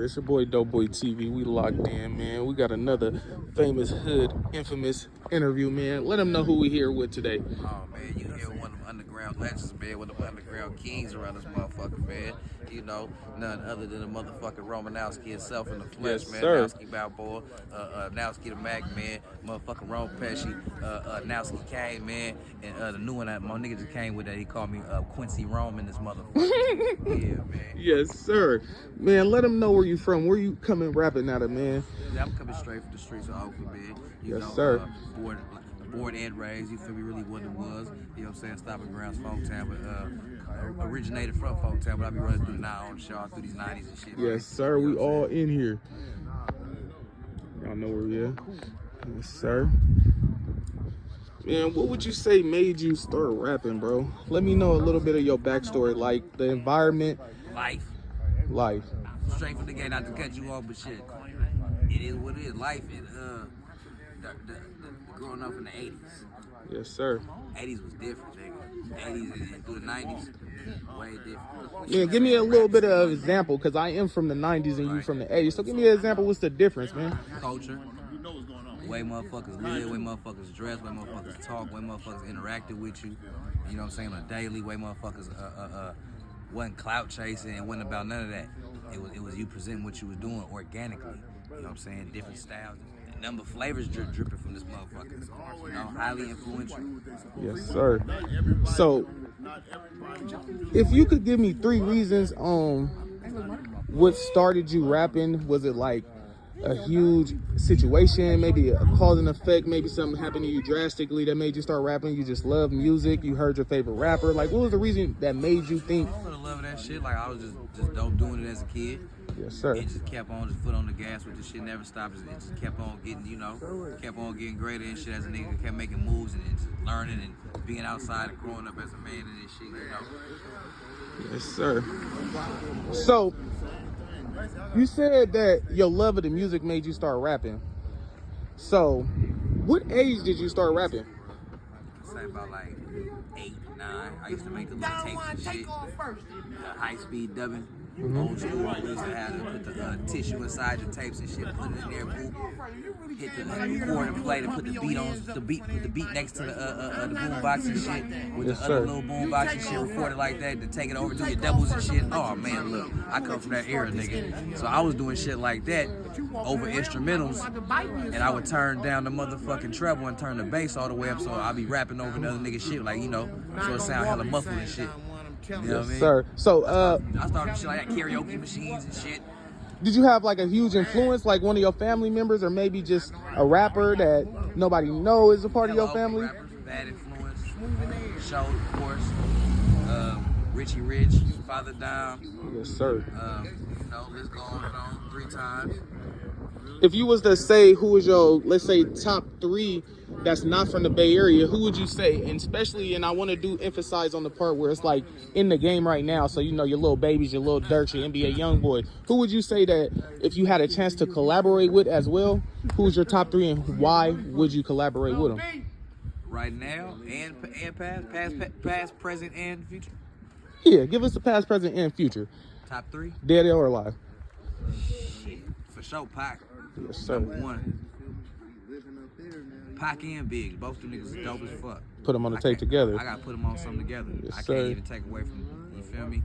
sir. It's your boy Dohboy TV. We locked in, man. We got another famous hood, infamous interview, man. Let them know who we here with today. Oh, man, you hear one of them underground legends, man, one of them underground kings around this motherfucker, man. You know, none other than the motherfucking Romenowski himself in the flesh, Yes, man. sir. Nowski Balboa, Nowski the Mac, man. Motherfucking Rome Pesci, Nowski Kane, man. And the new one that my nigga just came with that, he called me Quincy Rome in this motherfucker. Yeah, man. Yes, sir. Man, let them know where you from. Where you coming rapping out of, man? Yeah, I'm coming straight from the streets of Oakland, man. You Yes, know, sir. Born and raised, you feel me, really what it was. You know what I'm saying? Stopping grounds, Folketown, but originated from Folketown, but I be running through now on the show through these 90s and shit. Yes, sir. We all in here. Y'all know where we at. Yes, sir. Man, what would you say made you start rapping, bro? Let me know a little bit of your backstory, like the environment. Life. Straight from the gate, not to cut you off, but shit. It is what it is. Life is, growing up in the 80s. Yes, sir. 80s was different, nigga. 80s and through the 90s, way different. Yeah, give me a little bit of example, because I am from the 90s and you from the 80s. So give me an example. What's the difference, man? Culture. Way motherfuckers live, way motherfuckers dress, way motherfuckers talk, way motherfuckers interacted with you. You know what I'm saying? On a daily, way motherfuckers wasn't clout chasing and wasn't about none of that. It was you presenting what you was doing organically. You know what I'm saying? Different styles. Number of flavors dripping from this motherfucker. You know, highly influential. Yes, sir. So, if you could give me 3 reasons on what started you rapping, was it like a huge situation, maybe a cause and effect, maybe something happened to you drastically that made you start rapping? You just love music, you heard your favorite rapper. Like, what was the reason that made you think? For the love of that shit, like I was just dope doing it as a kid. Yes, sir. It just kept on, just foot on the gas with this shit, never stopped. It just kept on getting, you know, kept on getting greater and shit as a nigga, kept making moves and just learning and being outside and growing up as a man and this shit, you know. Yes, sir. So, you said that your love of the music made you start rapping. So, what age did you start rapping? I'd say about like 8, 9. I used to make the little tapes and shit. High speed dubbing. Old school. We used to have to put the tissue inside the tapes and shit, put it in there, boop, hit the record and play to put the beat on put the beat next to the boom box and shit with Yes, the sir. other little boom box and shit, record it like that to take it over to your doubles and shit. Oh man, look, I come from that era, nigga. So I was doing shit like that over instrumentals, and I would turn down the motherfucking treble and turn the bass all the way up, so I'd be rapping over the other nigga shit, like, you know, so it sound hella muffled and shit. You know what I mean? Sir. So, I started shit like that, karaoke machines and shit. did you have like a huge influence, like one of your family members, or maybe just a rapper that nobody knows is a part of your family? Rappers, bad influence. Show, of course. Richie Rich, Father Down. Yes, sir. You know, let's go on 3 times. If you was to say who was your, let's say, top 3 that's not from the Bay Area, who would you say? And especially, and I want to emphasize on the part where it's like in the game right now, so you know your little babies, your little Dirks, your NBA YoungBoy. Who would you say that if you had a chance to collaborate with as well, who's your top 3 and why would you collaborate with them? Right now and past, present, and future. Yeah, give us the past, present, and future. Top 3? Dead or alive. Shit. For sure, Pac. Yes, sir. Number 1. Pac and Big, both them niggas is dope as fuck. Put them on the tape together. I gotta put them on something together. Yes, I sir. can't even take away from, you feel me?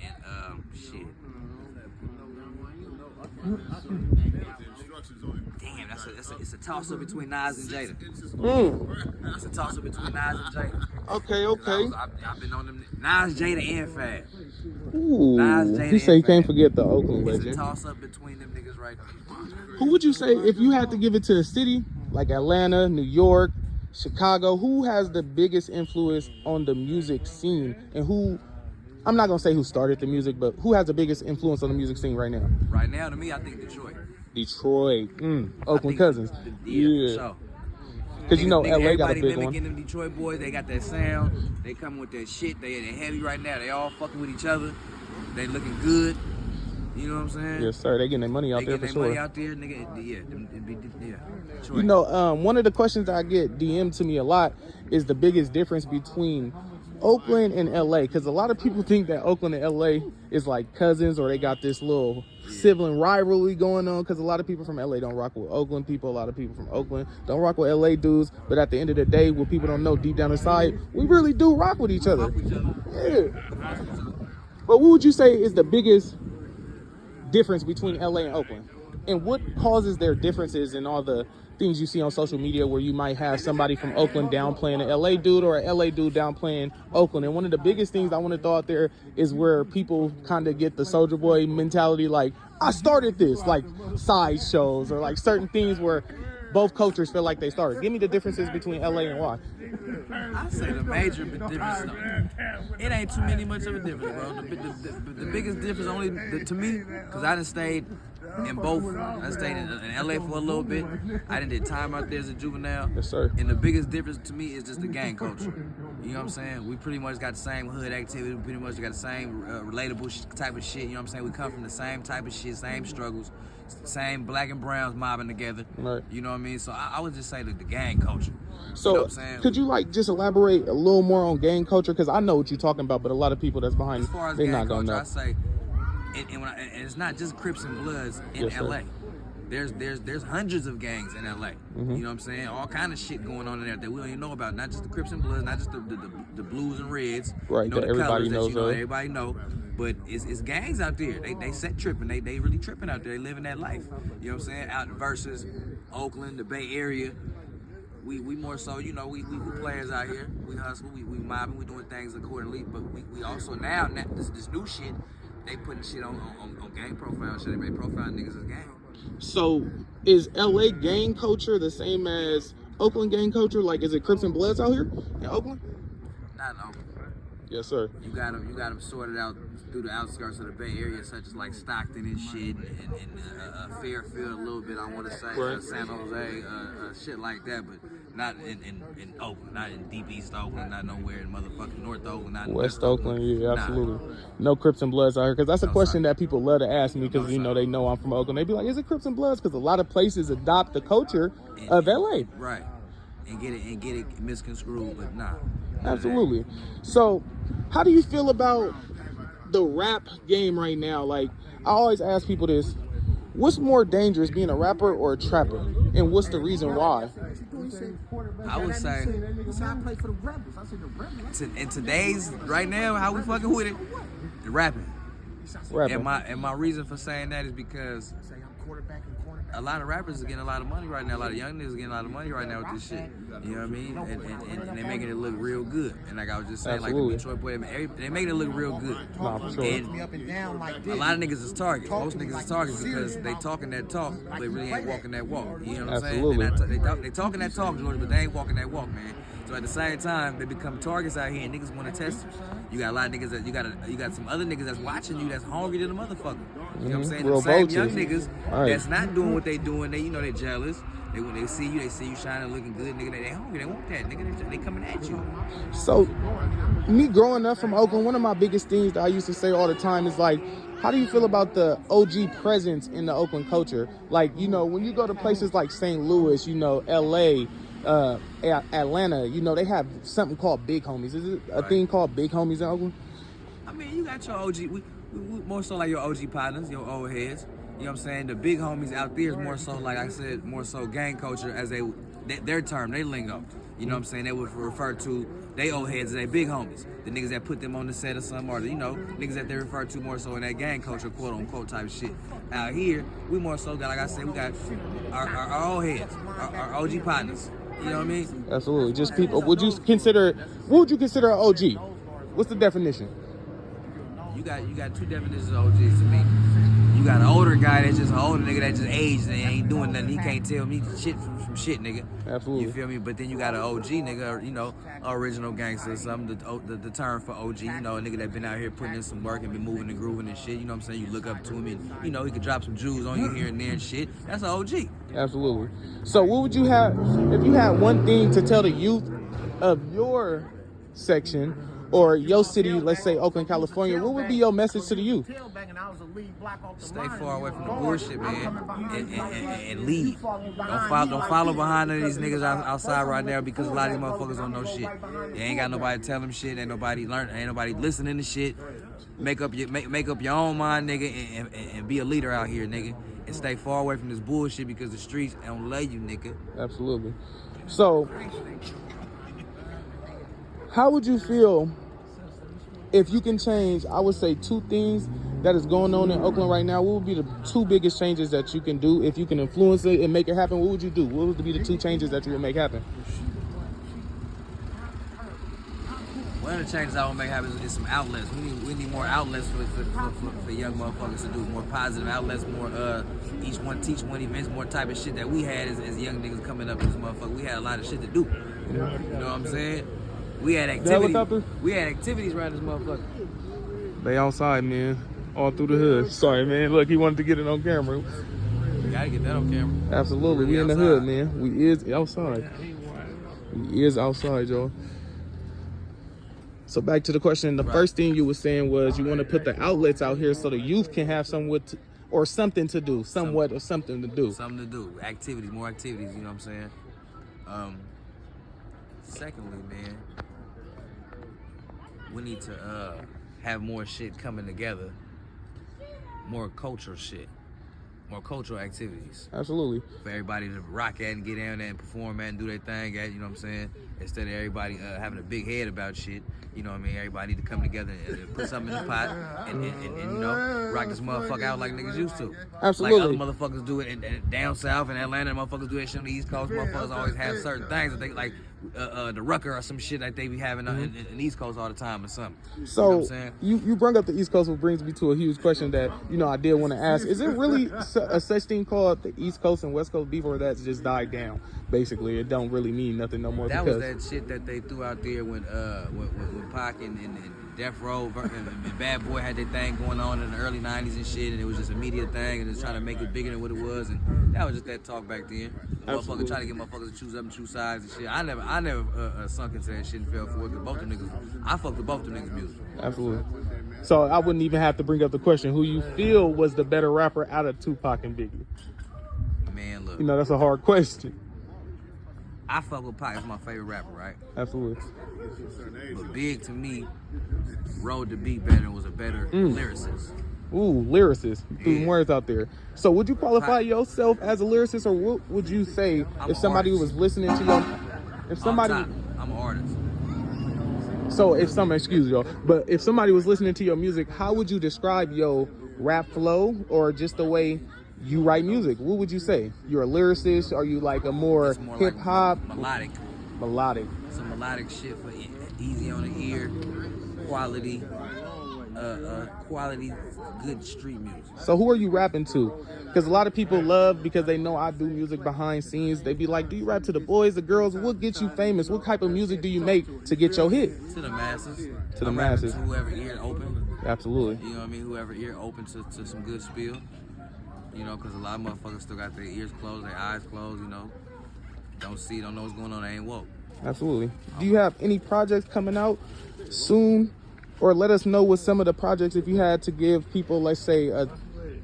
And shit. Damn, it's a toss up between Nas and Jada. It's a toss up between Nas and Jada. Okay. I've been on them Nas, Jada, and Fab. Ooh. Nas, Jada, He said you and can't Fab. forget the Oakland It's legend. a toss up between them niggas right there. Who would you say, if you had to give it to a city like Atlanta, New York, Chicago, who has the biggest influence on the music scene, and who, I'm not gonna say who started the music, but who has the biggest influence on the music scene right now? Right now, to me, I think Detroit. Oakland Cousins. Yeah. For sure. Because you know LA got a everybody big mimicking one. them Detroit boys. They got that sound. They coming with that shit. They heavy right now. They all fucking with each other. They looking good. You know what I'm saying? Yes, sir. They getting their money out there for sure. Money out there, nigga. Yeah. You know, one of the questions that I get DM'd to me a lot is the biggest difference between Oakland and LA, because a lot of people think that Oakland and LA is like cousins, or they got this little sibling rivalry going on, because a lot of people from LA don't rock with Oakland people, a lot of people from Oakland don't rock with LA dudes, but at the end of the day, what people don't know deep down inside, we really do rock with each other. Yeah. But what would you say is the biggest difference between LA and Oakland? And what causes their differences in all the things you see on social media where you might have somebody from Oakland downplaying an LA dude or an LA dude downplaying Oakland? And one of the biggest things I want to throw out there is where people kind of get the Soulja Boy mentality, like, I started this, like side shows or like certain things where both cultures feel like they started. Give me the differences between LA and why. I say the major difference, it ain't too many much of a difference, bro. The biggest difference only to me, because I done stayed in both. I stayed in LA for a little bit. I did time out there as a juvenile. Yes, sir. And the biggest difference to me is just the gang culture. You know what I'm saying? We pretty much got the same hood activity. We pretty much got the same relatable type of shit. You know what I'm saying? We come from the same type of shit, same struggles, same black and browns mobbing together. Right. You know what I mean? So I would just say that the gang culture. So you know what I'm saying? Could you like just elaborate a little more on gang culture? Because I know what you're talking about, but a lot of people that's behind, as far as they're gang not gonna culture, know. I say, and it's not just Crips and Bloods in Yes, sir. LA. There's hundreds of gangs in LA. Mm-hmm. You know what I'm saying? All kind of shit going on in there that we don't even know about. Not just the Crips and Bloods, not just the Blues and Reds. Right, You know, that the everybody colors knows that you know, of. everybody know. But it's gangs out there. They set tripping. They really tripping out there. They living that life. You know what I'm saying? Out versus Oakland, the Bay Area. We more so, you know, we players out here. We hustle, we mobbing, we doing things accordingly. But we also now this new shit, they putting shit on gang profile shit. They profile niggas as gang. So is LA gang culture the same as Oakland gang culture? Like, is it Crips and Bloods out here in Oakland? Not in Oakland. Yes, sir. You got them sorted out through the outskirts of the Bay Area, such as like Stockton and shit, and Fairfield a little bit. I want to say Right. San Jose, shit like that, but not in Oakland, not in deep East Oakland, not nowhere in motherfucking North Oakland, not in West Oakland, yeah, Nah. absolutely. No Crips and Bloods out here, because that's a No, question sir. that people love to ask me, because No, you know sir. they know I'm from Oakland. They be like, "Is it Crips and Bloods?" Because a lot of places adopt the culture of LA. Right, and get it misconstrued, but nah. Absolutely. So, how do you feel about the rap game right now? Like, I always ask people this: what's more dangerous, being a rapper or a trapper, and what's the reason why? I would say in today's right now, how we fucking with it, the rapping. Rapping. And my reason for saying that is because a lot of rappers are getting a lot of money right now. A lot of young niggas are getting a lot of money right now with this shit. You know what I mean? And they're making it look real good. And like I was just saying, Absolutely. like the Detroit boy, they're making it look real good. Nah, for sure. And a lot of niggas is target. Most niggas is target because they talking that talk, but they really ain't walking that walk. You know what I'm Absolutely. saying? They talking that talk, Jordan, but they ain't walking that walk, man. So at the same time, they become targets out here, and niggas want to test them. You got a lot of niggas that you got some other niggas that's watching you that's hungry than a motherfucker. You know what I'm saying? Real The same vultures. young niggas Right. that's not doing what they doing. They they jealous. When they see you shining, looking good, nigga. They hungry. They want that, nigga. They coming at you. So, me growing up from Oakland, one of my biggest things that I used to say all the time is like, how do you feel about the OG presence in the Oakland culture? Like, you know, when you go to places like St. Louis, you know, LA, Atlanta, you know, they have something called big homies. Is it a thing called big homies in Oakland? I mean, you got your OG. We more so like your OG partners, your old heads. You know what I'm saying? The big homies out there is more so, like I said, more so gang culture as their term, they lingo. You know what I'm saying? They would refer to they old heads as they big homies. The niggas that put them on the set or something, or you know, niggas that they refer to more so in that gang culture, quote unquote type shit. Out here, we more so got, like I said, we got our old heads, our OG partners. You know what I mean? Absolutely. Just people. What would you consider an OG? What's the definition? You got two definitions of OGs to me. You got an older guy that's just an older nigga that just aged and ain't doing nothing. He can't tell me shit from shit, nigga. Absolutely. You feel me? But then you got an OG nigga, you know, original gangster or something. The term for OG, you know, a nigga that been out here putting in some work and been moving and grooving and shit. You know what I'm saying? You look up to him and, you know, he could drop some jewels on you here and there and shit. That's an OG. Absolutely. So what would you have, if you had one thing to tell the youth of your section, or your city, let's say Oakland, California, what would be your message to the youth? Stay far away from the bullshit, man, and lead. Don't follow behind none of these niggas outside right now, because a lot of these motherfuckers don't know shit. They ain't got nobody to tell them shit. Ain't nobody learning. Ain't nobody listening to shit. Make up your own mind, nigga, and be a leader out here, nigga. And stay far away from this bullshit, because the streets don't love you, nigga. Absolutely. So, how would you feel if you can change, I would say, 2 things that is going on in Oakland right now? What would be the 2 biggest changes that you can do? If you can influence it and make it happen, what would you do? What would be the 2 changes that you would make happen? One of the changes I want to make happen is some outlets. We need more outlets for young motherfuckers to do. More positive outlets, more each one teach one events, more type of shit that we had as young niggas coming up in this motherfucker. We had a lot of shit to do. You know what I'm saying? We had activities. We had activities around this motherfucker. They outside, man. All through the hood. Sorry, man. Look, he wanted to get it on camera. You gotta get that on camera. Absolutely. We in the hood, man. We is outside. We is outside, y'all. So back to the question, the first thing you were saying was you want to put the outlets out here so the youth can have something to do, somewhat or something to do. Something to do. Activities, more activities, you know what I'm saying? Secondly, man, we need to have more shit coming together. More cultural shit. More cultural activities. Absolutely. For everybody to rock at and get down there and perform at and do their thing at, you know what I'm saying? Instead of everybody having a big head about shit, you know what I mean? Everybody need to come together and put something in the pot and you know, rock this motherfucker out like niggas used to. Absolutely. Like other motherfuckers do it and down south and Atlanta, motherfuckers do that shit on the East Coast. Motherfuckers always have certain things that they like, the Rucker or some shit that they be having in the East Coast all the time or something. So you know what I'm saying? You bring up the East Coast, which brings me to a huge question that, you know, I did want to ask. Is it really a such thing called the East Coast and West Coast beef, or that's just died down? Basically, it don't really mean nothing no more. That was that shit that they threw out there when Pac and Death Row and Bad Boy had their thing going on in the early 90s and shit, and it was just a media thing, and just trying to make it bigger than what it was, and that was just that talk back then. Motherfucker trying to get motherfuckers to choose up and choose sides and shit. I never sunk into that shit and fell for it, because both them niggas, I fucked with both them niggas' music. Absolutely. So I wouldn't even have to bring up the question, who you feel was the better rapper out of Tupac and Biggie? Man, look. You know, that's a hard question. I fuck with Pac. He's my favorite rapper, right? Absolutely. But Big, to me, rode the beat better and was a better lyricist. Ooh, lyricist. Threw some words out there. So would you qualify yourself as a lyricist, or what would you say if somebody was listening to your... If somebody... I'm an artist. So if somebody, excuse y'all, but if somebody was listening to your music, how would you describe your rap flow or just the way you write music? What would you say? You're a lyricist? Are you like a more hip hop? Like melodic. Some melodic shit for easy on the ear, quality, good street music. So who are you rapping to? Because a lot of people love, because they know I do music behind scenes, they be like, do you rap to the boys, the girls? What gets you famous? What type of music do you make to get your hit? To the masses. To the masses. To whoever ear open. Absolutely. You know what I mean? Whoever ear open to some good spiel. You know, because a lot of motherfuckers still got their ears closed, their eyes closed, you know. Don't know what's going on, they ain't woke. Absolutely. Do you have any projects coming out soon? Or let us know what some of the projects, if you had to give people, let's say, a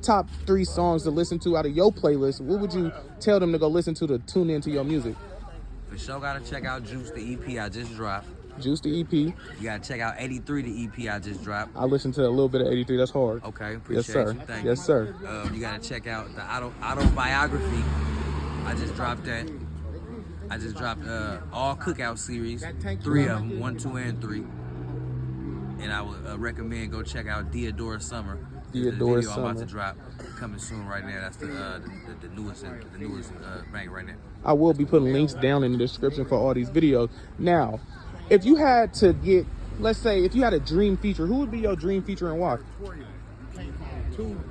top 3 songs to listen to out of your playlist, what would you tell them to go listen to tune into your music? For sure, gotta check out Juice, the EP I just dropped. Juice, the EP. You gotta check out 83, the EP I just dropped. I listened to a little bit of 83. That's hard. Okay, appreciate you. Thank you. Yes, sir. You gotta check out the autobiography. I just dropped that. I just dropped all Cookout series, 3 of them, 1, 2, and 3. And I would recommend go check out Deodora Summer. The video I'm about to drop coming soon right now. That's the newest bang right now. I will be putting links down in the description for all these videos. Now, if you had to get, let's say, if you had a dream feature, who would be your dream feature and why?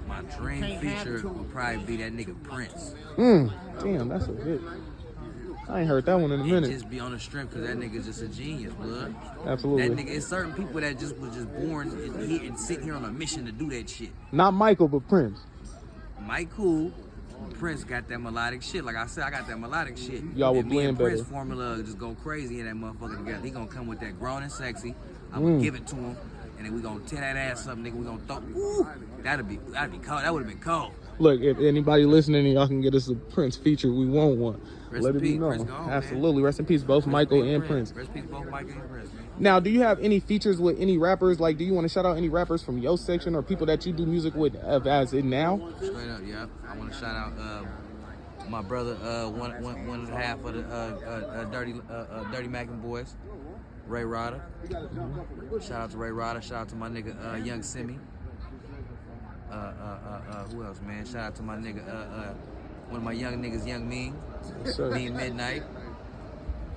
My dream feature would probably be that nigga Prince. Damn, that's a hit. I ain't heard that one in a minute. Just be on the strength, because that nigga's just a genius, blood. Absolutely. That nigga, it's certain people that just was just born and sit here on a mission to do that shit. Not Michael, but Prince. Mike cool, Prince got that melodic shit. Like I said, I got that melodic shit. Y'all would and me and blend Prince better. formula just go crazy in that motherfucker together. He gonna come with that grown and sexy. I'm gonna give it to him, and then we gonna tear that ass up, nigga. We gonna throw. Ooh, that'd be cold. That would have been cold. Look, if anybody listening and y'all can get us a Prince feature, we want one. Rest Let in it be peace, known. Prince gone, Absolutely. man. Rest in peace, both Michael and Prince. Rest in peace, both Michael and Prince. Man. Now, do you have any features with any rappers? Like, do you want to shout out any rappers from your section or people that you do music with as in now? Straight up, yeah. I want to shout out my brother, one and a half of the Dirty Mackin boys, Ray Ryder. Shout out to Ray Ryder. Shout out to my nigga Young Simi. Who else, man? Shout out to my nigga, one of my young niggas, Young Mean. Yes, Mean Midnight.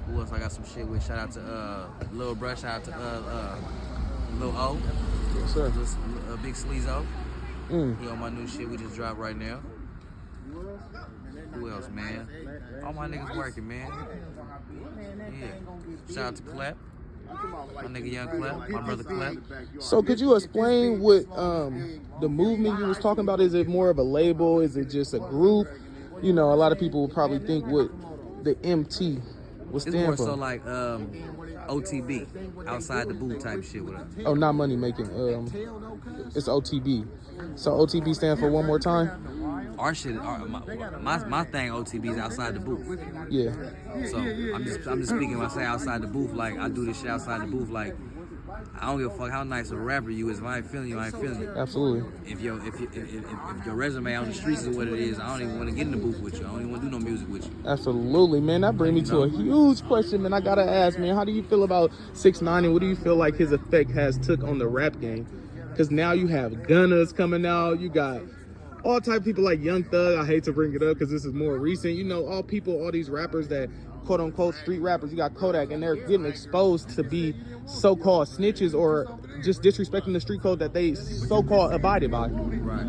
Who else I got some shit with? Shout out to Lil Bruh. Shout out to Lil O. Yes, sir. Big Sleezo. He on my new shit we just dropped right now. Who else, man? All my niggas working, man. Yeah. Shout out to Clep. My nigga Young Clep. My brother Clep. So could you explain what the movement you was talking about? Is it more of a label? Is it just a group? You know, a lot of people will probably think what the MT would It's stand more for. so like OTB, outside the booth type shit with us. Oh, not money making. It's OTB. So OTB stand for one more time? Our shit, my thing OTB is outside the booth. Yeah. So I'm just speaking when I say outside the booth, like I do this shit outside the booth, like I don't give a fuck how nice of a rapper you is. If I ain't feeling you, I ain't feeling you. Absolutely. If your resume on the streets is what it is, I don't even want to get in the booth with you. I don't even want to do no music with you. Absolutely, man. That brings me to a huge question, man. I gotta ask, man, how do you feel about 6ix9ine and what do you feel like his effect has took on the rap game? Because now you have Gunners coming out, you got all type of people like Young Thug. I hate to bring it up because this is more recent. You know, all these rappers that quote unquote street rappers. You got Kodak, and they're getting exposed to be so-called snitches or just disrespecting the street code that they so-called abided by. Right.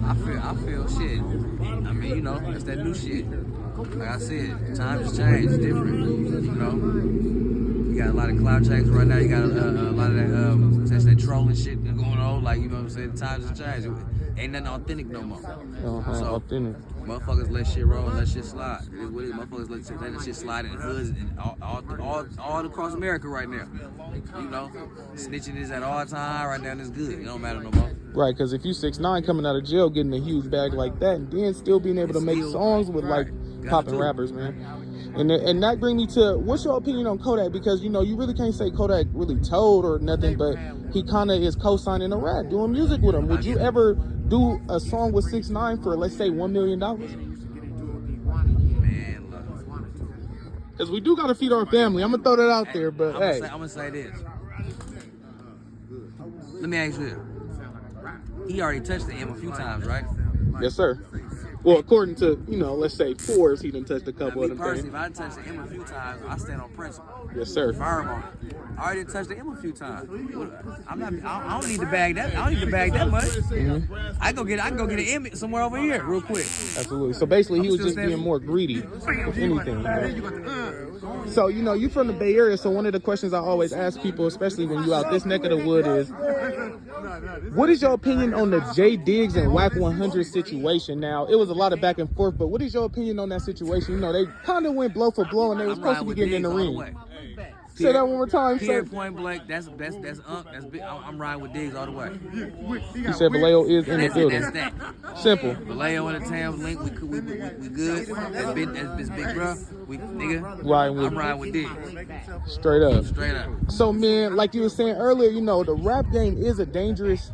I feel shit. I mean, you know, that's that new shit. Like I said, times has changed. It's different. You know, you got a lot of cloud checks right now. You got a lot of that trolling shit going on. Like, you know what I'm saying? Times has changed. Ain't nothing authentic no more. So, Authentic. motherfuckers let shit roll and let shit slide. It is what it is. Motherfuckers let that shit slide in hoods and all across America right now. You know, snitching is at all time right now and it's good. It don't matter no more. Right, because if you 6ix9ine coming out of jail getting a huge bag like that and then still being able to make songs with like popping rappers, man. And that bring me to, what's your opinion on Kodak? Because, you know, you really can't say Kodak really told or nothing, but he kind of is co-signing a rat, doing music with him. Would you ever do a song with 6ix9ine for, let's say, $1 million? Man, look. Because we do got to feed our family. I'm going to throw that out there, but hey. I'm going to say this. Let me ask you this. He already touched the M a few times, right? Yes, sir. Well, according to, you know, let's say Forbes, he done touched a couple Now, of me them personally, things. if I touch the M a few times, I stand on principle. Yes, sir. Firm on it. I already touched the M a few times. I don't need to bag that. I don't need to bag that much. I can go get an M somewhere over here real quick. Absolutely. So basically, he was just being more greedy, if anything. You know? So, you know, you from the Bay Area, so one of the questions I always ask people, especially when you out this neck of the wood, is, what is your opinion on the J Diggs and Whack 100 situation? Now, it was a lot of back and forth, but what is your opinion on that situation? You know, they kind of went blow for blow, and they were supposed to be getting in the ring. Say that one more time, sir. Point blank. That's big. I'm riding with Diggs all the way. You said Vallejo is in the building. That's that. Simple. Vallejo in the town link. We good. That's big, bro. I'm riding with Diggs. Straight up. Straight up. So, man, like you were saying earlier, you know, the rap game is a dangerous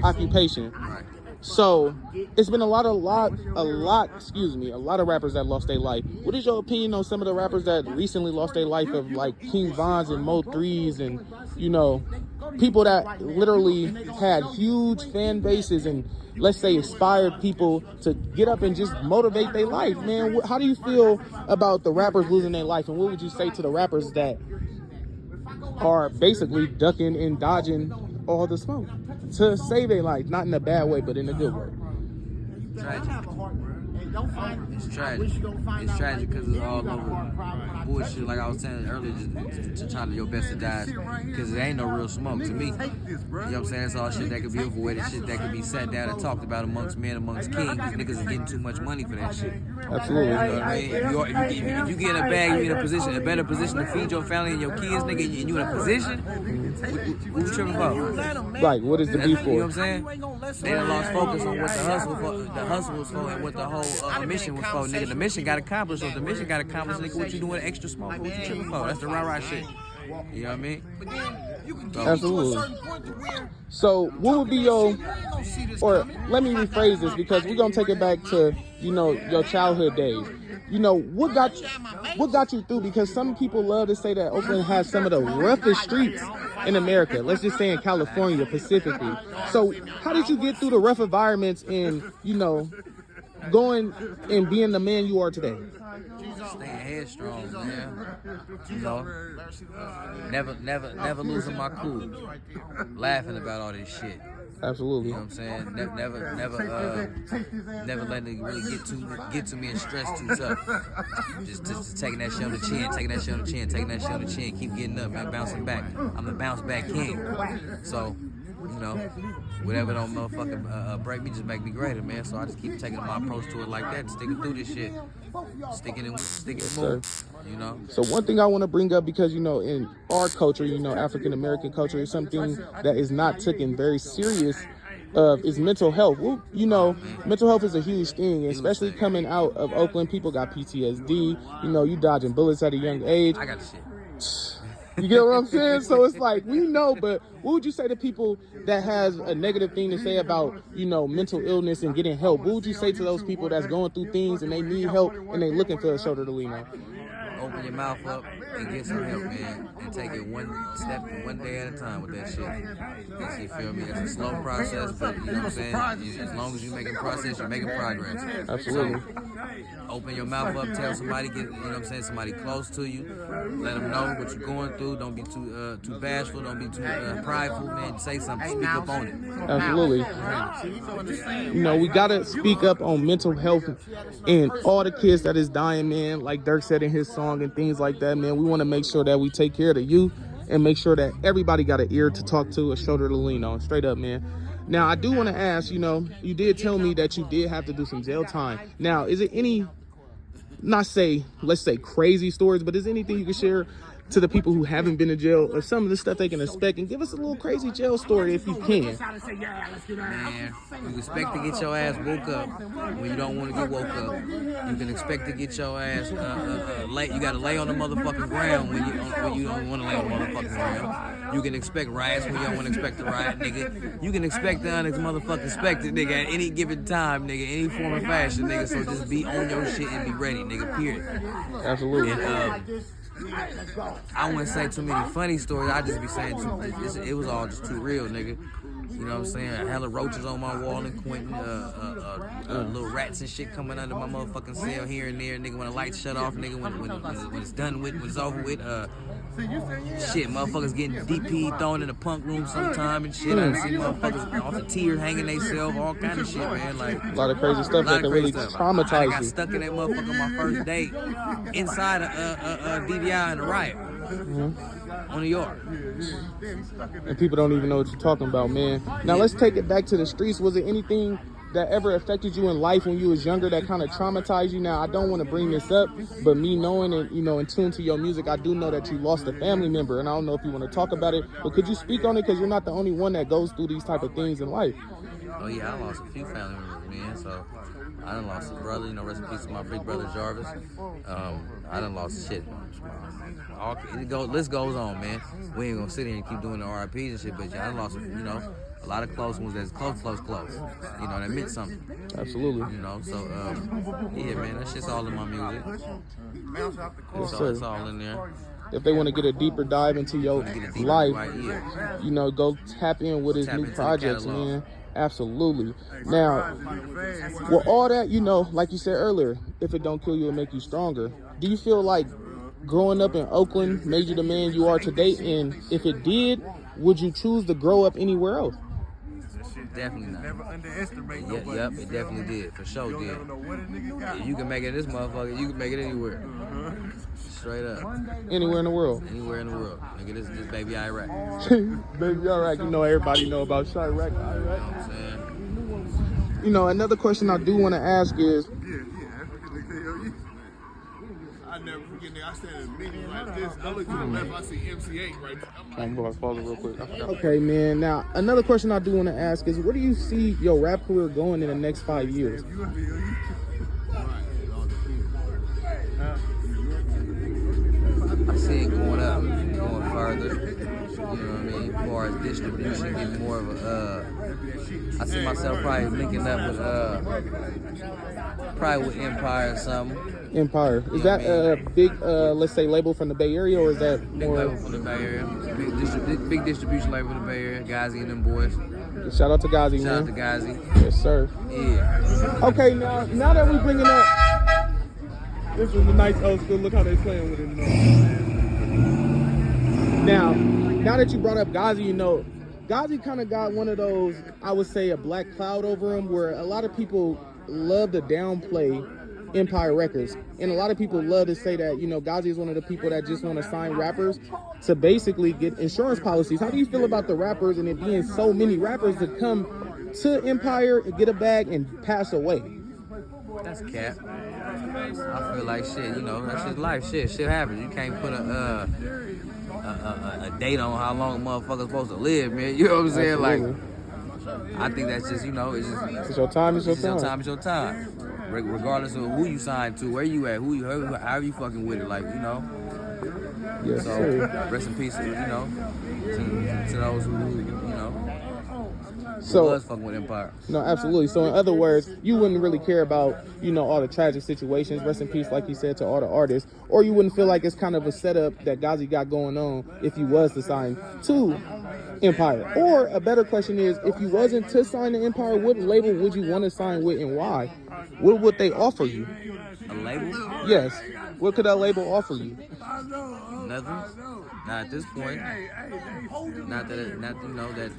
occupation. Right. So it's been a lot of rappers that lost their life. What is your opinion on some of the rappers that recently lost their life, of like King Vons and Mo 3s and, you know, people that literally had huge fan bases and, let's say, inspired people to get up and just motivate their life, man? How do you feel about the rappers losing their life, and what would you say to the rappers that are basically ducking and dodging all the smoke to save their life? Not in a bad way, but in a good way. Tragic. It's tragic. It's tragic because it's all over bullshit. Like I was saying earlier, just trying to do your best to die. Because it ain't no real smoke to me. You know what I'm saying? It's all shit that could be avoided, shit that could be sat down and talked about amongst men, amongst kings. These niggas are getting too much money for that shit. Absolutely. You know what I mean? If you get in a bag, you in a position, a better position to feed your family and your kids, nigga, and you in a position, what you tripping about? Like, what is the beef for? You know what I'm saying? They done lost focus on what the hustle was for and what the whole mission was for, nigga. The mission got accomplished. So if the mission got accomplished, nigga, what you doing extra smoke? What you tripping for? That's the rah-rah shit. You know what I mean? Absolutely. So what would be your, or let me rephrase this because we're going to take it back to, you know, your childhood days. You know, what got you through? Because some people love to say that Oakland has some of the roughest streets in America. Let's just say in California specifically. So how did you get through the rough environments and, you know, going and being the man you are today? Staying headstrong, man. You know, never losing my cool. Laughing about all this shit. Absolutely. You know what I'm saying? Never letting it really get to me and stress too tough. Just taking that shit on the chin, taking that shit on the chin, keep getting up, man, bouncing back. I'm the bounce back king. So, you know, whatever don't motherfucking break me, just make me greater, man. So I just keep taking my approach to it like that, sticking through this shit, sticking in more, you know. So one thing I want to bring up, because, you know, in our culture, you know, African American culture, is something that is not taken very serious is mental health. Well, you know, mental health is a huge thing, especially coming out of Oakland. People got PTSD. You know, you dodging bullets at a young age. I got the shit. You get what I'm saying? So it's like, we know, but what would you say to people that has a negative thing to say about, you know, mental illness and getting help? What would you say to those people that's going through things and they need help and they looking for a shoulder to lean on? Open your mouth up and get some help, man, and take it one step, one day at a time with that shit. You feel me? It's a slow process, but you know what I'm saying? As long as you're making progress, you're making progress. Absolutely. So, open your mouth up, tell somebody, you know what I'm saying, somebody close to you, let them know what you're going through. Don't be too bashful, don't be too prideful, man. Say something, speak up on it. Absolutely. You know, we gotta speak up on mental health and all the kids that is dying, man, like Dirk said in his song and things like that, man. We want to make sure that we take care of the youth and make sure that everybody got an ear to talk to, a shoulder to lean on. Straight up, man. Now, I do want to ask, you know, you did tell me that you did have to do some jail time. Now, is it any, let's say crazy stories, but is there anything you can share to the people who haven't been in jail, or some of the stuff they can expect, and give us a little crazy jail story if you can? Man, you expect to get your ass woke up when you don't want to get woke up. You can expect to get your ass lay. You got to lay on the motherfucking ground when you don't want to lay on the motherfucking ground. You can expect riots when you don't want to expect a riot, nigga. You can expect the motherfucking expected, nigga, at any given time, nigga, any form of fashion, nigga. So just be on your shit and be ready, nigga. Period. Absolutely. And, I wouldn't say too many funny stories. I just be saying it was all just too real, nigga. You know what I'm saying? Hella roaches on my wall in Quentin, little rats and shit coming under my motherfucking cell here and there, nigga. When the lights shut off, nigga. When it's done with, when it's over with, shit, motherfuckers getting DP thrown in the punk room sometime and shit. I see motherfuckers off the tiers hanging themselves, all kind of shit, man. Like a lot of crazy stuff that can really traumatize you. I got stuck in that motherfucker on my first date inside a DVI in a riot. On New York. And people don't even know what you're talking about, man. Now let's take it back to the streets. Was it anything that ever affected you in life when you was younger that kind of traumatized you? Now, I don't want to bring this up, but me knowing and, you know, in tune to your music, I do know that you lost a family member, and I don't know if you want to talk about it, but could you speak on it? Because you're not the only one that goes through these type of things in life. Oh yeah, I lost a few family members, man. So I done lost a brother, you know, rest in peace to my big brother Jarvis. I done lost shit. List goes on, man. We ain't gonna sit here and keep doing the RIPs and shit, but I done lost, you know, a lot of close ones that's close. You know, that meant something. Absolutely. You know, so, yeah, man, that shit's all in my music. It's all in there. If they want to get a deeper dive into your life, you know, go tap in with his new projects, man. Absolutely. Now, with all that, you know, like you said earlier, if it don't kill you, it'll make you stronger. Do you feel like growing up in Oakland made you the man you are today? And if it did, would you choose to grow up anywhere else? definitely not. Never underestimate Yep, nobody. yep, it definitely did. For sure You did. don't know what a nigga got. If you can make it in this motherfucker, you can make it anywhere. Straight up. Anywhere in the world. Anywhere in the world. Nigga, this baby Iraq. Baby, all right. You know, everybody know about Chirac. You know what I'm saying? You know, another question I do want to ask is, I never forget, nigga. I stand in a meeting like this. I look to the left, I see MC8 right there. I'm going to pause it real quick. Okay, man. Now, another question I do want to ask is, where do you see your rap career going in the next 5 years? I see it going up, going further. You know what I mean? As far as distribution, getting more of a, I see myself probably linking up with, probably with Empire or something. Empire. Is that a big, let's say, label from the Bay Area, or is that Big more? label from the Bay Area. Big distribution label from the Bay Area. Gazi and them boys. Shout out to Gazi, Shout out man. to Gazi. Yes, sir. Yeah. Okay, now that we bringing up, this is a nice old school. Look how they playing with it. Now that you brought up Gazi, you know, Gazi kind of got one of those, I would say, a black cloud over him, where a lot of people love to downplay Empire Records, and a lot of people love to say that, you know, Gazi is one of the people that just want to sign rappers to basically get insurance policies. How do you feel about the rappers and it being so many rappers that come to Empire and get a bag and pass away? That's cap. I feel like shit, you know, that's just life. Shit happens. You can't put a date on how long a motherfucker's supposed to live, man. You know what I'm saying? Absolutely. Like, I think that's just, you know, it's your time. It's your your time. time. It's your time. Regardless of who you signed to, where you at, how you fucking with it, like, you know. Yes, So sir. rest in peace, you know, to those who you know. So was fucking with Empire. No, absolutely. So in other words, you wouldn't really care about, you know, all the tragic situations, rest in peace, like you said, to all the artists, or you wouldn't feel like it's kind of a setup that Gazi got going on if you was to sign to Empire. Or a better question is, if you wasn't to sign to Empire, what label would you want to sign with and why? What would they offer you? A label? Yes. What could that label offer you? Nothing. Not at this point. Not that you know that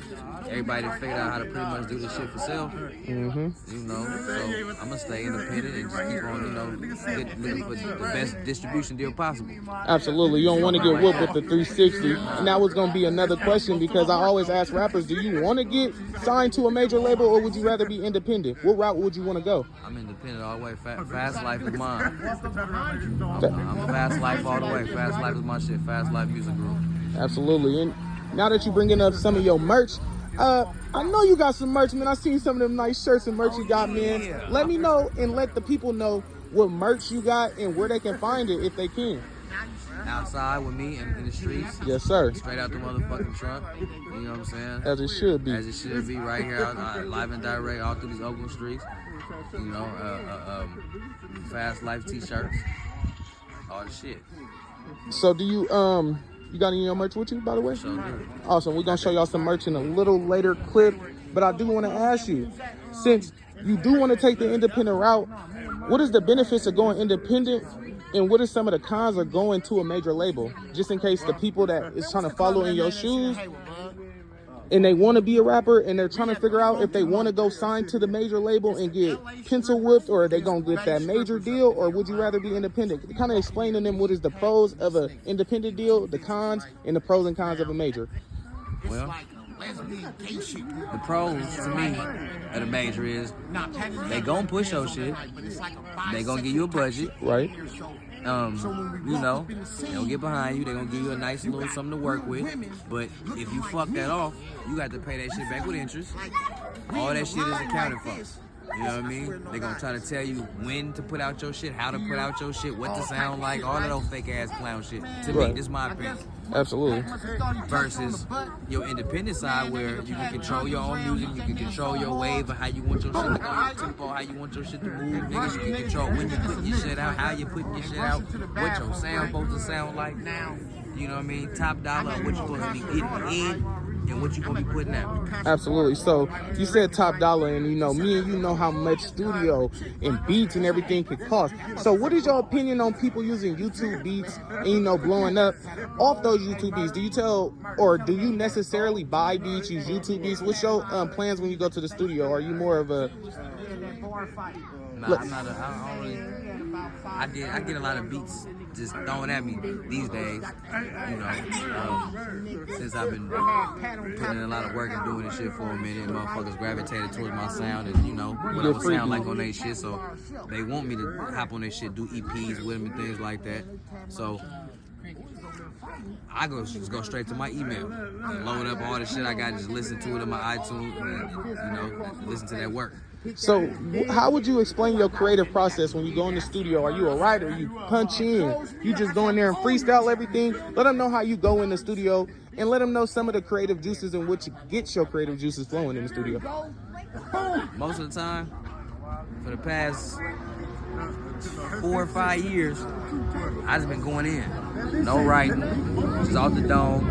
everybody figured out how to pretty much do this shit for self. Mm-hmm. You know, so I'm gonna stay independent and just keep on, you know, looking for the best distribution deal possible. Absolutely. You don't want to get whooped with the 360. And that was going to be another question, because I always ask rappers, do you want to get signed to a major label, or would you rather be independent? What route would you want to go? I'm independent all the way. Fast life is mine. I'm fast life all the way. Fast life is my shit. Fast life music group. Absolutely. And now that you're bringing up some of your merch, I know you got some merch, man. I seen some of them nice shirts and merch you got, man. Let me know and let the people know what merch you got and where they can find it if they can. Outside with me in the streets. Yes, sir. Straight out the motherfucking trunk. You know what I'm saying? As it should be. As it should be, right here, live and direct, all through these Oakland streets. You know, Fast Life t-shirts, all the shit. So do you got any of your merch with you, by the way? So do. Awesome. We're gonna show y'all some merch in a little later clip, but I do want to ask you, since you do want to take the independent route, what is the benefits of going independent, and what are some of the cons of going to a major label? Just in case the people that is trying to follow in your shoes and they want to be a rapper and they're trying to figure out if they want to go sign to the major label and get pencil whipped, or are they going to get that major deal, or would you rather be independent? Kind of explain to them what is the pros of an independent deal, the cons, and the pros and cons of a major. Well, the pros to me of the major is they gonna push your shit. They gonna give you a budget. Right. You know, they gonna get behind you. They gonna give you a nice little something to work with. But if you fuck that off, you got to pay that shit back with interest. All that shit is accounted for. You know what I mean? They gonna try to tell you when to put out your shit, how to put out your shit, what to sound like, all of those fake ass clown shit. To me, this is my opinion. Absolutely. Versus your independent side, where you can control your own music, you can control your wave of how you want your shit to go, your tempo, how you want your shit to move. Niggas, you can control when you putting your shit out, how you putting your shit out, what your sound supposed to sound like. You know what I mean? Top dollar, what you supposed to be getting in. and what you gonna be putting out. Absolutely. So you said top dollar, and me and you know how much studio and beats and everything could cost. So what is your opinion on people using YouTube beats and blowing up off those YouTube beats? Do you tell, or do you necessarily buy beats, use YouTube beats? What's your plans when you go to the studio? Are you more of a Nah, I'm not. I don't really. I get a lot of beats just thrown at me these days. Since I've been putting in a lot of work and doing this shit for a minute, motherfuckers gravitated towards my sound and what I would sound like on their shit. So they want me to hop on their shit, do EPs with them and things like that. So I just go straight to my email, load up all the shit I got, just listen to it in my iTunes, and listen to that work. So how would you explain your creative process when you go in the studio? Are you a writer? You punch in? You just go in there and freestyle everything? Let them know how you go in the studio, and let them know some of the creative juices in which gets your creative juices flowing in the studio. Most of the time, for the past 4 or 5 years, I just been going in. No writing, just off the dome,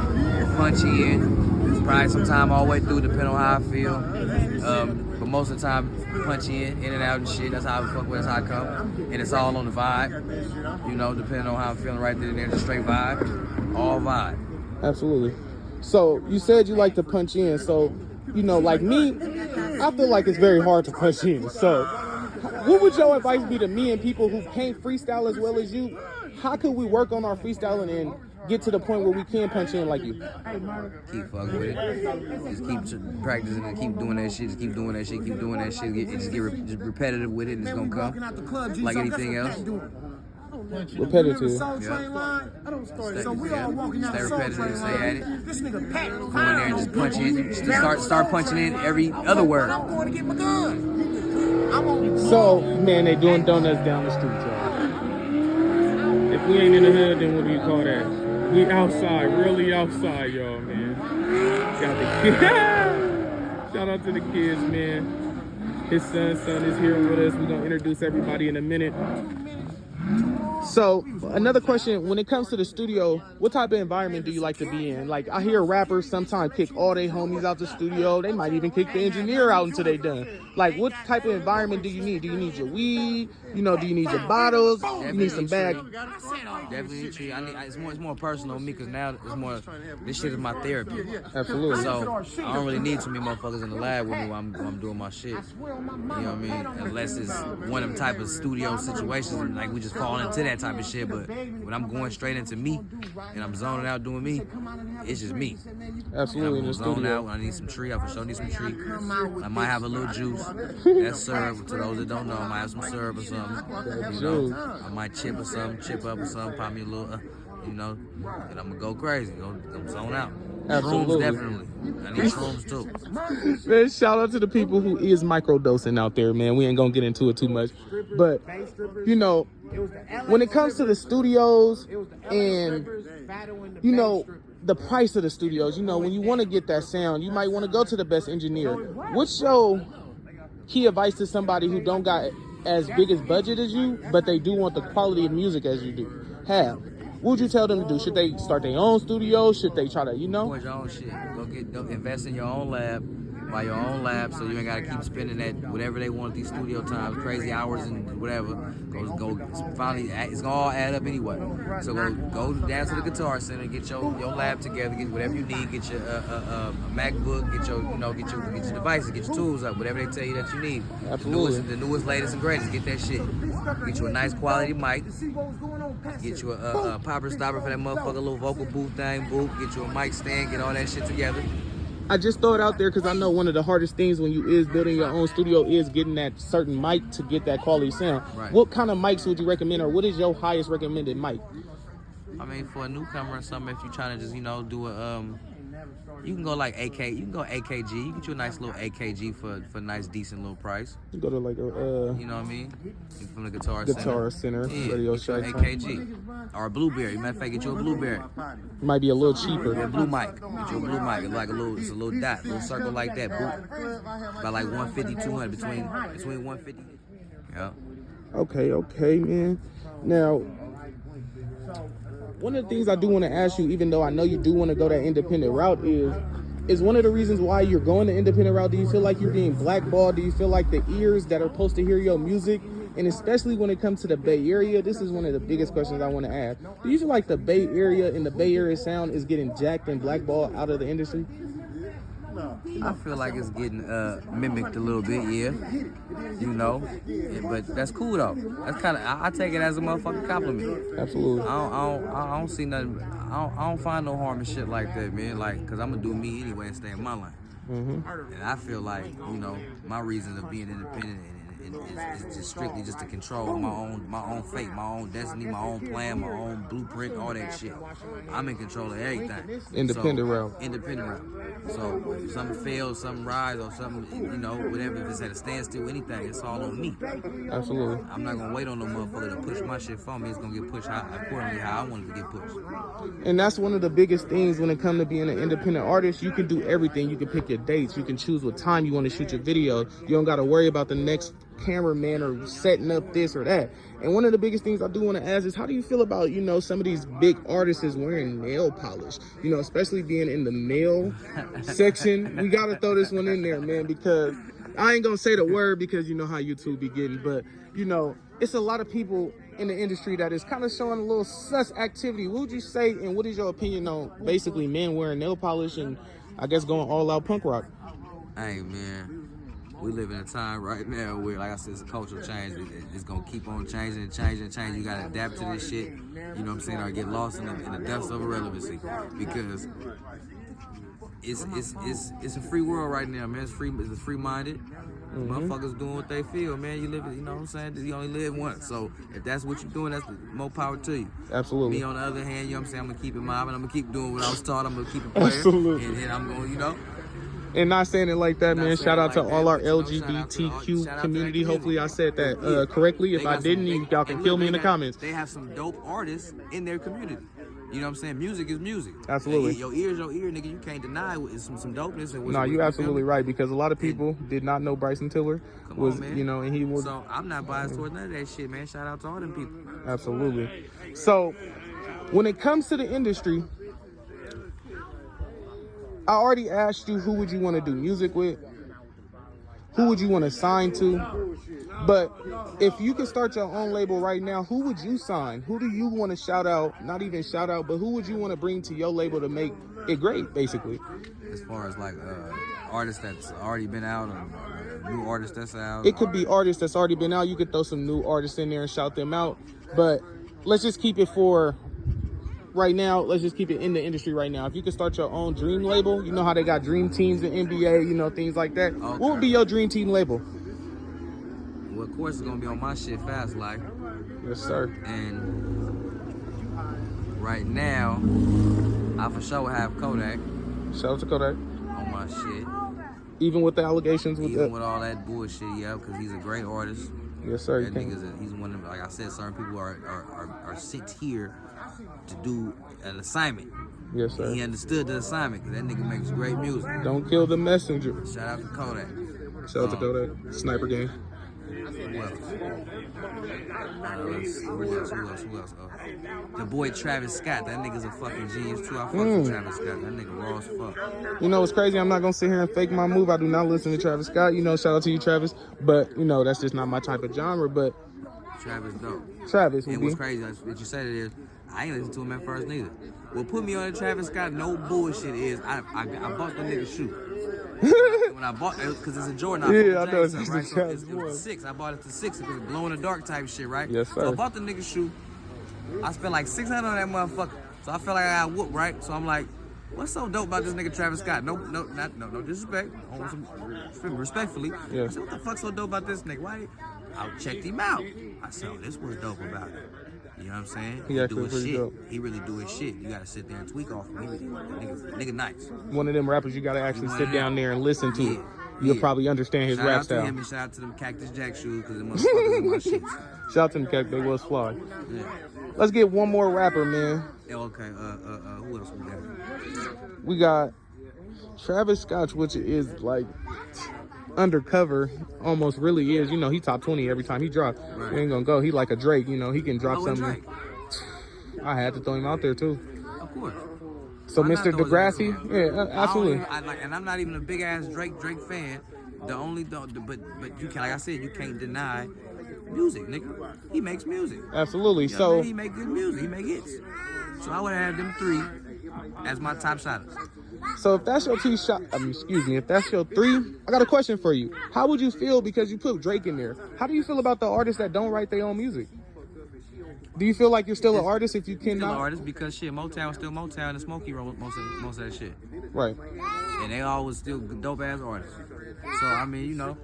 punch in, probably some time all the way through, depending on how I feel. But most of the time, punch in and out and shit. That's how I fuck with, that's how I come. And it's all on the vibe, depending on how I'm feeling right there and there, just straight vibe, all vibe. Absolutely. So you said you like to punch in. So, like me, I feel like it's very hard to punch in. So what would your advice be to me and people who can't freestyle as well as you? How could we work on our freestyling and get to the point where we can punch in like you? Keep fucking with it. Just keep practicing and keep doing that shit. Just keep doing that shit. Keep doing that shit. Just get repetitive with it, and it's gonna come. Like anything else. Repetitive. Yeah. Stay repetitive. Stay at it. Go in there and just punch in. Just start punching in every other word. So, man, they doing donuts down the street, y'all. If we ain't in the hood, then what do you call that? We outside, really outside, y'all, man. Got the kids. Shout out to the kids, man. His son is here with us. We're gonna introduce everybody in a minute. So another question, when it comes to the studio, what type of environment do you like to be in? Like, I hear rappers sometimes kick all their homies out the studio. They might even kick the engineer out until they done. Like, what type of environment do you need? Do you need your weed? Do you need your bottles? You need some bag? Definitely true. It's more personal with me, because now it's more, this shit is my therapy. Absolutely. So I don't really need too many motherfuckers in the lab with me while I'm doing my shit. You know what I mean? Unless it's one of them type of studio situations, like we just fall into that type of shit. But when I'm going straight into me and I'm zoning out doing me, it's just me. Absolutely. I'm in the zone studio. out when I need some tree. I for sure need some tree. I might have a little juice. That's syrup. To those that don't know, I might have some syrup or something. I might chip or something, chip up or something, pop me a little, and I'm gonna go crazy. Go zone out. Absolutely. Shrooms, definitely. I need shrooms too. Man, shout out to the people who is microdosing out there, man. We ain't gonna get into it too much. But, when it comes to the studios and, the price of the studios, when you want to get that sound, you might want to go to the best engineer. What's your key advice to somebody who don't got as big as budget as you, but they do want the quality of music as you do have? What would you tell them to do? Should they start their own studio? Should they try to, Record your own shit. Go invest in your own lab, buy your own lab, so you ain't gotta keep spending that whatever they want at these studio times, crazy hours and whatever. Finally, it's gonna all add up anyway. So go down to the Guitar Center, get your lab together, get whatever you need, get your a MacBook, get your devices, get your tools up, whatever they tell you that you need. Absolutely. The newest, latest, and greatest. Get that shit. Get you a nice quality mic. Get you a popper stopper for that motherfucker little vocal booth thing. Get you a mic stand. Get all that shit together. I just throw it out there because I know one of the hardest things when you is building your own studio is getting that certain mic to get that quality sound. Right. What kind of mics would you recommend, or what is your highest recommended mic? I mean, for a newcomer or something, if you're trying to just, do a, you can go like AKG. You can go AKG. You can get you a nice little AKG for a nice, decent little price. You go to like a, you know what I mean? From the Guitar Center, yeah, Radio get you an Shack. AKG. Or a Blueberry. Matter of fact, get you a Blueberry. Might be a little cheaper. A blue mic. Get you a blue mic. It's like it's a little dot, little circle like that. About like 150, 200, between 150. Yeah. Okay, man. Now, one of the things I do want to ask you, even though I know you do want to go that independent route, is is one of the reasons why you're going the independent route? Do you feel like you're being blackballed? Do you feel like the ears that are supposed to hear your music, and especially when it comes to the Bay Area, this is one of the biggest questions I want to ask. Do you feel like the Bay Area and the Bay Area sound is getting jacked and blackballed out of the industry? I feel like it's getting mimicked a little bit, yeah. You know, yeah, but that's cool though. That's kind of, I take it as a motherfucking compliment. Absolutely. I don't see nothing. I don't find no harm in shit like that, man. Like, cause I'm gonna do me anyway and stay in my lane. Mm-hmm. And I feel like, you know, my reason of being independent is just strictly just to control my own fate, my own destiny, my own plan, my own blueprint, all that shit. I'm in control of everything. Independent route. Independent route. So if something fails, something rise, or something, you know, whatever, if it's at a standstill, anything, it's all on me. Absolutely. I'm not gonna wait on no motherfucker to push my shit for me. It's gonna get pushed accordingly how I want it to get pushed. And that's one of the biggest things when it comes to being an independent artist. You can do everything. You can pick your dates. You can choose what time you want to shoot your video. You don't got to worry about the next cameraman or setting up this or that. And one of the biggest things I do want to ask is, how do you feel about, you know, some of these big artists is wearing nail polish, you know, especially being in the nail section? We got to throw this one in there, man, because I ain't gonna say the word because you know how YouTube be getting, but you know, it's a lot of people in the industry that is kind of showing a little sus activity. What would you say, and what is your opinion on basically men wearing nail polish and I guess going all out punk rock? Hey man, we live in a time right now where, like I said, it's a cultural change. It's gonna keep on changing and changing and changing. You gotta adapt to this shit. You know what I'm saying? Or get lost in the depths of irrelevancy, because it's a free world right now, man. It's free-minded. Motherfuckers doing what they feel, man. You live, you know what I'm saying? You only live once. So if that's what you're doing, that's more power to you. Absolutely. Me, on the other hand, you know what I'm saying? I'm gonna keep it mobbing. I'm gonna keep doing what I was taught. I'm gonna keep it playing. Absolutely. And I'm gonna, you know. And not saying it like that, man. Shout out to all our but, you know, LGBTQ community. Hopefully I said that correctly. If I didn't, y'all can kill me in the comments. They have some dope artists in their community. You know what I'm saying? Music is music. Absolutely. Your ear's your ear, nigga. You can't deny some dopeness. No, you're absolutely right, because a lot of people did not know Bryson Tiller was, man. you know, and he was. So I'm not biased towards none of that shit, man. Shout out to all them people. Absolutely. So when it comes to the industry, I already asked you, who would you want to do music with? Who would you want to sign to? But if you could start your own label right now, who would you sign? Who do you want to shout out? Not even shout out, but who would you want to bring to your label to make it great, basically? As far as like artists that's already been out, or new artists that's out. It could be artists that's already been out. You could throw some new artists in there and shout them out. But let's just keep it for right now. Let's just keep it in the industry right now. If you could start your own dream label, you know how they got dream teams in NBA, you know, things like that. Okay. What would be your dream team label? Well, of course, it's gonna be on my shit, Fast Life. Yes, sir. And right now, I for sure have Kodak. Shout out to Kodak. On my shit. Even with the allegations with Even with all that bullshit, yeah, because he's a great artist. Yes, sir. That nigga's he's one of, like I said, certain people are sent here to do an assignment. Yes, sir. And he understood the assignment, because that nigga makes great music. Don't kill the messenger. Shout out to Kodak. Shout out to Kodak. Sniper game. Who else? Who else? The boy Travis Scott. That nigga's a fucking genius too. I fuck with Travis Scott. That nigga raw as fuck. You know what's crazy? I'm not gonna sit here and fake my move. I do not listen to Travis Scott. You know, shout out to you, Travis. But you know, that's just not my type of genre. But Travis dope. Travis. And what's crazy, what you said it is, I ain't listened to him at first neither. What put me on the Travis Scott, no bullshit, is I bought the nigga shoe. When I bought it, because it's a Jordan. Yeah, I know. It's right? So it was 6. I bought it to 6 because it's glow in the dark type shit, right? Yes, sir. So I bought the nigga shoe. I spent like $600 on that motherfucker. So I felt like I got whooped, right? So I'm like, what's so dope about this nigga Travis Scott? No disrespect. Respectfully. Yeah. I said, what the fuck so dope about this nigga? Why? I checked him out. I said, oh, this was dope about it. You know what I'm saying? He actually do his pretty shit. dope. He really do his shit. You gotta sit there and tweak off him. Nigga nice. One of them rappers you gotta actually sit down there and listen to. Yeah. You'll probably understand his rap style. Shout out to him and shout out to them Cactus Jack shoes, because them motherfuckers in my shit. Shout out to them Cactus, they was fly. Yeah. Let's get one more rapper, man. Yeah, okay, who else we got? We got Travis Scott, which is like undercover, almost really is. You know, he top 20 every time he drops. Right. He ain't gonna go. He like a Drake, you know, he can drop something. Drake. I had to throw him out there too. Of course. So Why not Mr. throw his ass Degrassi, on? yeah, absolutely. And I'm not even a big ass Drake fan. But you can, like I said, you can't deny music, nigga. He makes music. Absolutely. You know what I So mean? He make good music. He make hits. So I would have them 3 as my top shotters. So if that's your if that's your 3, I got a question for you. How would you feel because you put Drake in there? How do you feel about the artists that don't write their own music? Do you feel like you're still an artist if you cannot? Still an artist because shit, Motown still Motown and Smokey wrote most of that shit. Right. And they all was still dope ass artists. So I mean, you know.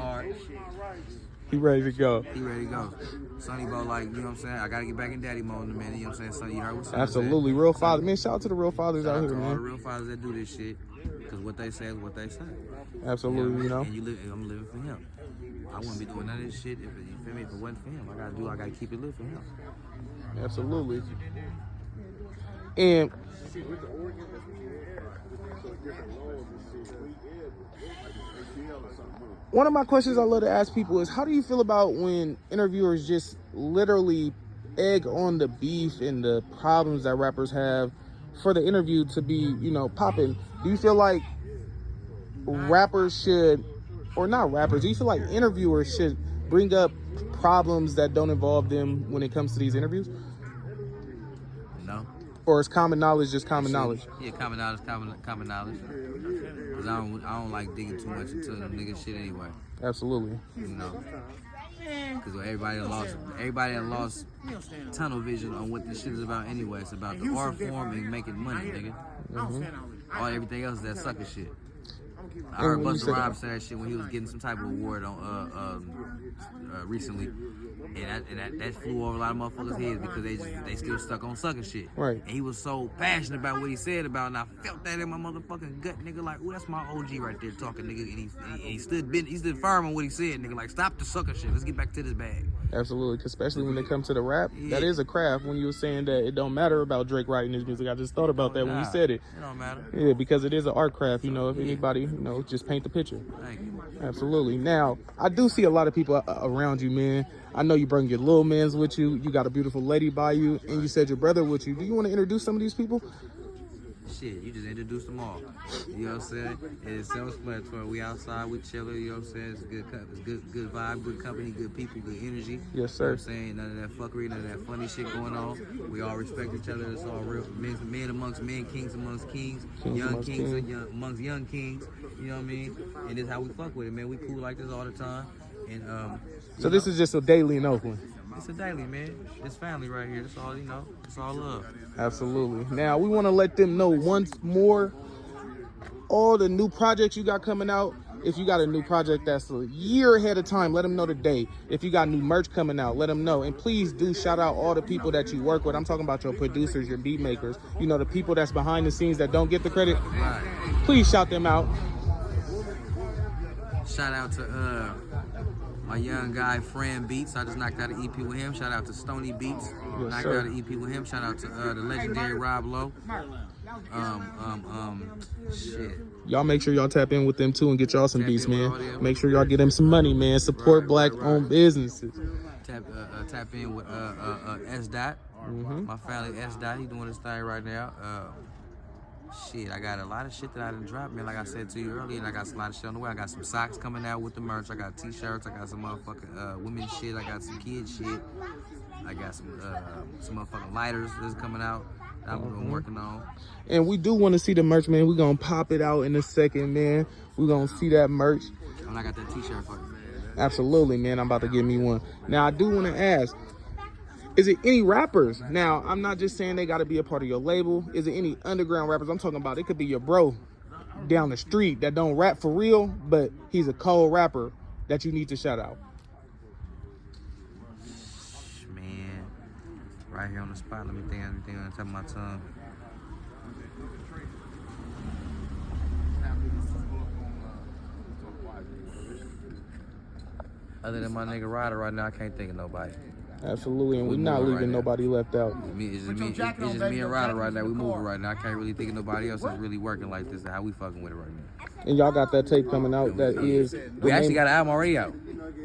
All right. He ready to go. He ready to go. Sonny Bo, like, you know what I'm saying? I gotta get back in daddy mode in a minute, you know what I'm saying? Sonny, you heard what Sonny Absolutely. said? Real father. Man, shout out to the real fathers Shout out out here, to all the man. real fathers that do this shit. Because what they say is what they say. Absolutely, you know. And I'm living for him. I wouldn't be doing none of this shit if it wasn't for him. I gotta keep it lit for him. Absolutely. And one of my questions I love to ask people is, how do you feel about when interviewers just literally egg on the beef and the problems that rappers have for the interview to be, you know, popping? Do you feel like rappers should, or not rappers, do you feel like interviewers should bring up problems that don't involve them when it comes to these interviews? No. Or is common knowledge just common knowledge? Yeah, common knowledge, common knowledge. Cause I don't like digging too much into them nigga shit anyway. Absolutely. You know. Cause everybody that lost tunnel vision on what this shit is about anyway. It's about the art form and making money, nigga. Mm-hmm. All everything else is that sucker shit. I heard Busta Rhymes say that shit when he was getting some type of award on recently, and that flew over a lot of motherfuckers' heads because they still stuck on sucker shit. Right. And he was so passionate about what he said about, and I felt that in my motherfucking gut, nigga. Like, ooh, that's my OG right there talking, nigga. And he stood firm on what he said, nigga. Like, stop the sucker shit. Let's get back to this bag. Absolutely, especially when it comes to the rap, that is a craft. When you were saying that it don't matter about Drake writing his music, I just thought about that when you said it. It don't matter. Yeah, because it is an art craft. You know, if anybody, you know, just paint the picture. Thank you. Absolutely. Now, I do see a lot of people around you, man. I know you bring your little mans with you. You got a beautiful lady by you, and you said your brother with you. Do you want to introduce some of these people? Shit, you just introduced them all. You know what I'm saying? It's self-explanatory. We outside, we chilling, you know what I'm saying? It's good vibe, good company, good people, good energy. Yes, sir. You know what I'm saying? None of that fuckery, none of that funny shit going on. We all respect each other. It's all real. Men amongst men, kings amongst kings, young kings amongst young kings. You know what I mean? And this is how we fuck with it, man. We cool like this all the time. And so this is just a daily in Oakland. It's a daily, man. It's family right here. That's all, you know. It's all love. Absolutely. Now, we want to let them know once more all the new projects you got coming out. If you got a new project that's a year ahead of time, let them know today. If you got new merch coming out, let them know. And please do shout out all the people that you work with. I'm talking about your producers, your beat makers, you know, the people that's behind the scenes that don't get the credit. Right. Please shout them out. Shout out to my young guy, Fran Beats. I just knocked out an EP with him. Shout out to Stony Beats. Yes, knocked sir. out an EP with him. Shout out to the legendary Rob Lowe. Shit. Y'all make sure y'all tap in with them too and get y'all some Tap beats, in with man. all them. Make sure y'all get them some money, man. Support Right, black-owned businesses. Tap in with S Dot. My family S Dot. He doing his thing right now. Shit, I got a lot of shit that I done dropped, man. Like I said to you earlier, and I got a lot of shit on the way. I got some socks coming out with the merch. I got t-shirts. I got some motherfucking women's shit. I got some kid shit. I got some motherfucking lighters that's coming out that I've been working on. And we do want to see the merch, man. We're going to pop it out in a second, man. We're going to see that merch. And I got that t-shirt for you. Absolutely, man. I'm about to get me one. Now, I do want to ask, is it any rappers? Now, I'm not just saying they got to be a part of your label. Is it any underground rappers? I'm talking about it could be your bro down the street that don't rap for real, but he's a cold rapper that you need to shout out. Man, right here on the spot. Let me think everything on the top of my tongue. Other than my nigga Ryder right now, I can't think of nobody. Absolutely, and we're not leaving nobody left out. It's just me and Ryder right now. We moving right now. I can't really think of nobody else that's really working like this. How we fucking with it right now. And y'all got that tape coming out that is... We actually got an album already out.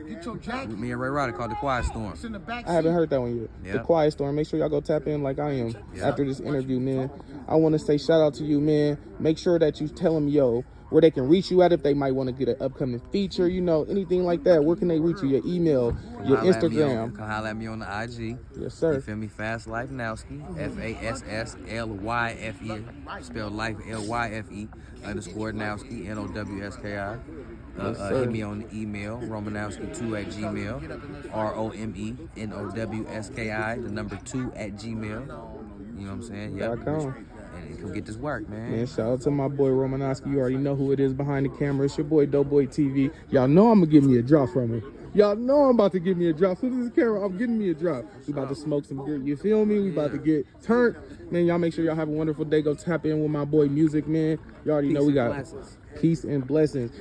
Get your jacket. Me and Ray Ryder called The Quiet Storm. It's in the back I haven't seat. heard that one yet. Yeah. The Quiet Storm. Make sure y'all go tap in like I am Yeah. after this interview, man. I want to say shout out to you, man. Make sure that you tell them, yo, where they can reach you at if they might want to get an upcoming feature, you know, anything like that. Where can they reach you? Your email, your Instagram. Come holler at me on the IG. Yes, sir. You feel me? Fast Life Nowski. FASSLYFE. Spelled life LYFE _ Nowski NOWSKI. Hit me on the email, Romenowski2@gmail. ROMENOWSKI, the number 2@gmail. You know what I'm saying? Yep. .com. And come get this work, man. Man, shout out to my boy Romenowski. You already know who it is behind the camera. It's your boy Dohboy TV. Y'all know I'm gonna give me a drop from him. Y'all know I'm about to give me a drop. So this is the camera. I'm getting me a drop. We about to smoke some good. You feel me? We about to get turned. Man, y'all make sure y'all have a wonderful day. Go tap in with my boy Music, man. You already know we got peace and blessings.